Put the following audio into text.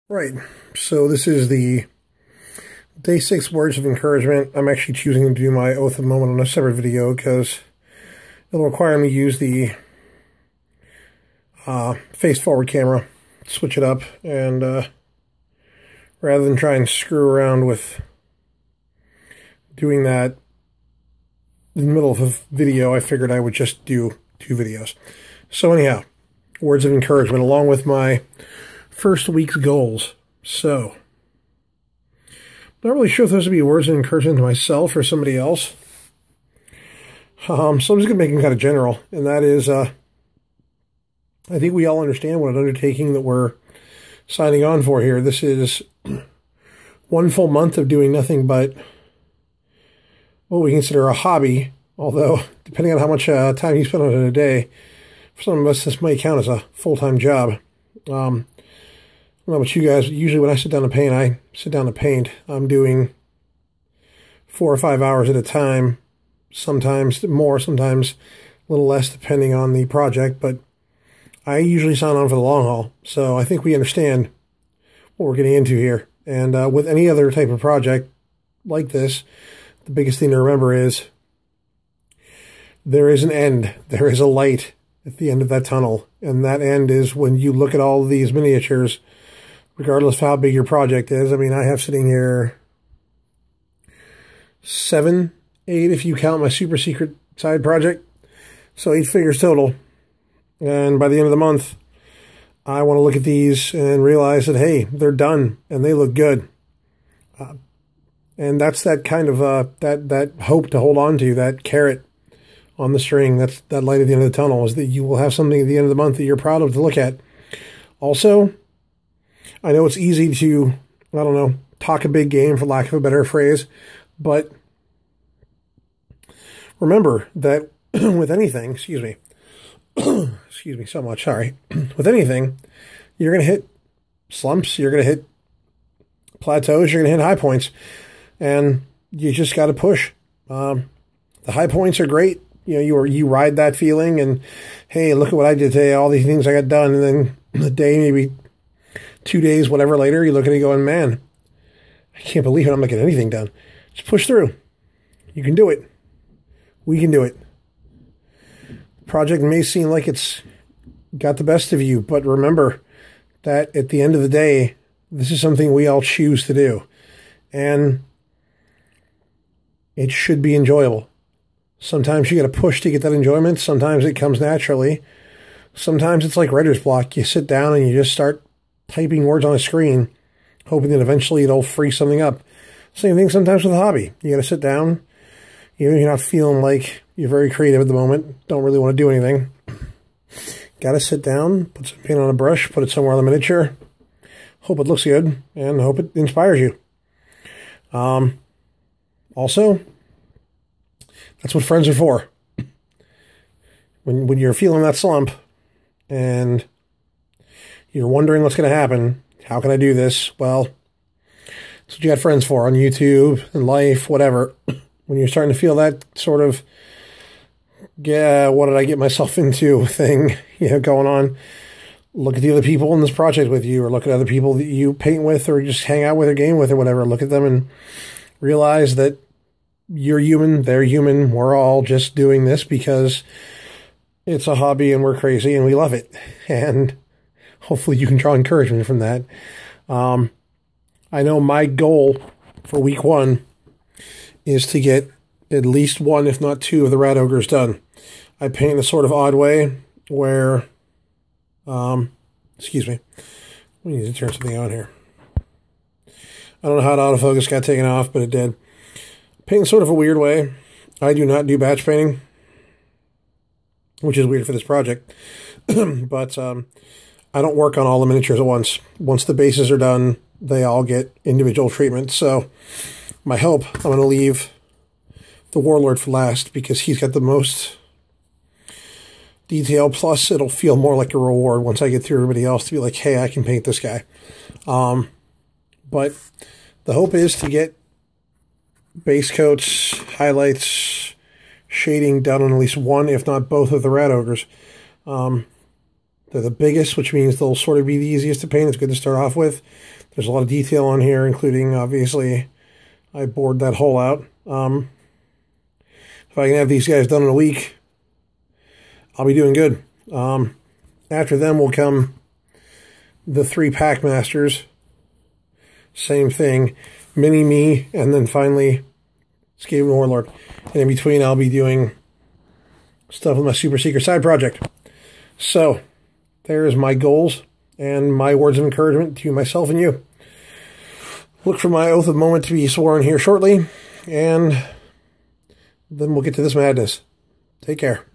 Right, so this is the day 6 words of encouragement. I'm actually choosing to do my oath of moment on a separate video because it'll require me to use the face-forward camera, switch it up, and rather than try and screw around with doing that in the middle of a video, I figured I would just do 2 videos. So anyhow, words of encouragement along with my first week's goals. So, not really sure if those would be words of encouragement to myself or somebody else. So I'm just going to make them kind of general, and that is, I think we all understand what an undertaking that we're signing on for here. This is 1 full month of doing nothing but what we consider a hobby, although depending on how much time you spend on it in a day, for some of us this might count as a full-time job. I don't know about you guys, but usually when I sit down to paint, I'm doing 4 or 5 hours at a time, sometimes more, sometimes a little less depending on the project, but I usually sign on for the long haul. So I think we understand what we're getting into here. And with any other type of project like this, the biggest thing to remember is there is an end. There is a light at the end of that tunnel. And that end is when you look at all of these miniatures, regardless of how big your project is. I mean, I have sitting here 7, 8 if you count my super secret side project. So 8 figures total. And by the end of the month, I want to look at these and realize that, hey, they're done and they look good. And that's that kind of, that hope to hold on to, that carrot on the string. That's that light at the end of the tunnel, is that you will have something at the end of the month that you're proud of to look at. Also, I know it's easy to, I don't know, talk a big game for lack of a better phrase, but remember that with anything, excuse me so much, sorry. With anything, you're going to hit slumps, you're going to hit plateaus, you're going to hit high points, and you just got to push. The high points are great. You know, you ride that feeling and, hey, look at what I did today, all these things I got done, and then the day, maybe 2 days, whatever later, you look at it going, man, I can't believe it, I'm not getting anything done. Just push through. You can do it. We can do it. The project may seem like it's got the best of you, but remember that at the end of the day, this is something we all choose to do. And it should be enjoyable. Sometimes you got to push to get that enjoyment. Sometimes it comes naturally. Sometimes it's like writer's block. You sit down and you just start typing words on a screen, hoping that eventually it'll free something up. Same thing sometimes with a hobby. You got to sit down, even if you're not feeling like you're very creative at the moment, don't really want to do anything. Got to sit down, put some paint on a brush, put it somewhere on the miniature, hope it looks good, and hope it inspires you. Also, that's what friends are for. When you're feeling that slump, and you're wondering what's going to happen, how can I do this? Well, that's what you got friends for on YouTube and life, whatever. When you're starting to feel that sort of, yeah, what did I get myself into thing, going on, look at the other people in this project with you, or look at other people that you paint with or just hang out with or game with or whatever. Look at them and realize that you're human, they're human, we're all just doing this because it's a hobby and we're crazy and we love it. And hopefully you can draw encouragement from that. I know my goal for week 1 is to get at least 1, if not 2, of the rat ogres done. I paint in a sort of odd way where, excuse me, we need to turn something on here. I don't know how the autofocus got taken off, but it did. Paint in sort of a weird way. I do not do batch painting, which is weird for this project. But I don't work on all the miniatures at once. Once the bases are done, they all get individual treatment. So my hope, I'm going to leave the Warlord for last because he's got the most detail. Plus, it'll feel more like a reward once I get through everybody else to be like, hey, I can paint this guy. But the hope is to get base coats, highlights, shading done on at least 1, if not both, of the rat ogres. They're the biggest, which means they'll sort of be the easiest to paint. It's good to start off with. There's a lot of detail on here, including, obviously, I bored that hole out. If I can have these guys done in a week, I'll be doing good. After them will come the 3 Pack Masters. Same thing. Mini-Me, and then finally Skaven Warlord. And in between, I'll be doing stuff with my super secret side project. So, there's my goals and my words of encouragement to myself and you. Look for my oath of moment to be sworn here shortly, and then we'll get to this madness. Take care.